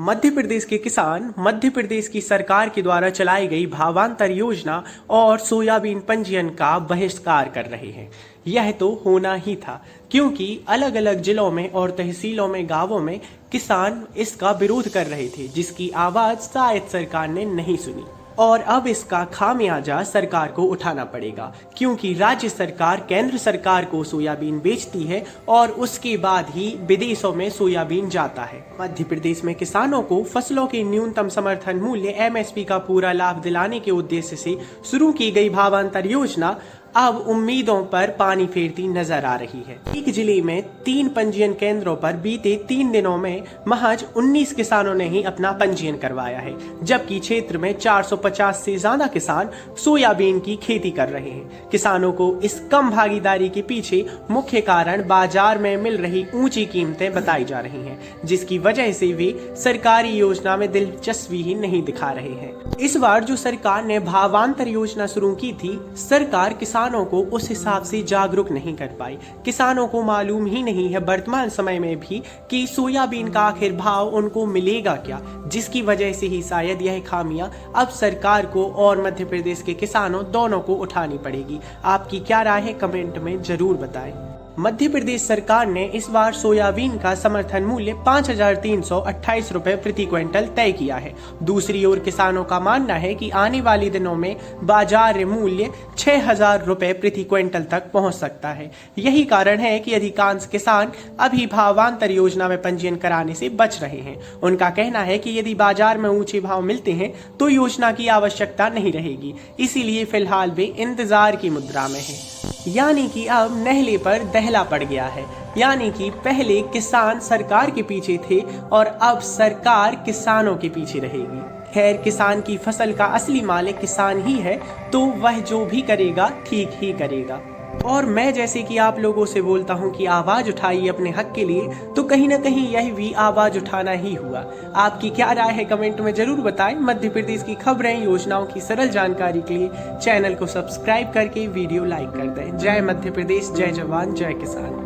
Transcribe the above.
मध्य प्रदेश के किसान मध्य प्रदेश की सरकार के द्वारा चलाई गई भावांतर योजना और सोयाबीन पंजीयन का बहिष्कार कर रहे हैं। यह तो होना ही था, क्योंकि अलग अलग जिलों में और तहसीलों में, गांवों में किसान इसका विरोध कर रहे थे, जिसकी आवाज शायद सरकार ने नहीं सुनी। और अब इसका खामियाजा सरकार को उठाना पड़ेगा, क्योंकि राज्य सरकार केंद्र सरकार को सोयाबीन बेचती है और उसके बाद ही विदेशों में सोयाबीन जाता है। मध्य प्रदेश में किसानों को फसलों के न्यूनतम समर्थन मूल्य (MSP) का पूरा लाभ दिलाने के उद्देश्य से शुरू की गई भावांतर योजना अब उम्मीदों पर पानी फेरती नजर आ रही है। एक जिले में 3 पंजीयन केंद्रों पर बीते 3 दिनों में महज 19 किसानों ने ही अपना पंजीयन करवाया है, जबकि क्षेत्र में 450 से ज्यादा किसान सोयाबीन की खेती कर रहे हैं। किसानों को इस कम भागीदारी के पीछे मुख्य कारण बाजार में मिल रही ऊंची कीमतें बताई जा रही हैं, जिसकी वजह से वे सरकारी योजना में दिलचस्पी ही नहीं दिखा रहे हैं। इस बार जो सरकार ने भावांतर योजना शुरू की थी, सरकार किसानों को उस हिसाब से जागरूक नहीं कर पाई। किसानों को मालूम ही नहीं है वर्तमान समय में भी कि सोयाबीन का आखिर भाव उनको मिलेगा क्या, जिसकी वजह से ही शायद यह खामियां अब सरकार को और मध्य प्रदेश के किसानों दोनों को उठानी पड़ेगी। आपकी क्या राय है, कमेंट में जरूर बताएं। मध्य प्रदेश सरकार ने इस बार सोयाबीन का समर्थन मूल्य 5,328 रुपए प्रति क्विंटल तय किया है। दूसरी ओर किसानों का मानना है कि आने वाले दिनों में बाजार मूल्य 6,000 रुपए प्रति क्विंटल तक पहुंच सकता है। यही कारण है कि अधिकांश किसान अभी भावांतर योजना में पंजीयन कराने से बच रहे हैं। उनका कहना है कि यदि बाजार में ऊंचे भाव मिलते हैं तो योजना की आवश्यकता नहीं रहेगी, इसीलिए फिलहाल वे इंतजार की मुद्रा में हैं। यानी कि अब नहले पर दहला पड़ गया है, यानी कि पहले किसान सरकार के पीछे थे और अब सरकार किसानों के पीछे रहेगी। खैर, किसान की फसल का असली मालिक किसान ही है, तो वह जो भी करेगा ठीक ही करेगा। और मैं जैसे कि आप लोगों से बोलता हूं कि आवाज उठाइए अपने हक के लिए, तो कहीं ना कहीं यह भी आवाज उठाना ही हुआ। आपकी क्या राय है, कमेंट में जरूर बताएं। मध्य प्रदेश की खबरें, योजनाओं की सरल जानकारी के लिए चैनल को सब्सक्राइब करके वीडियो लाइक कर दें। जय मध्य प्रदेश, जय जवान, जय किसान।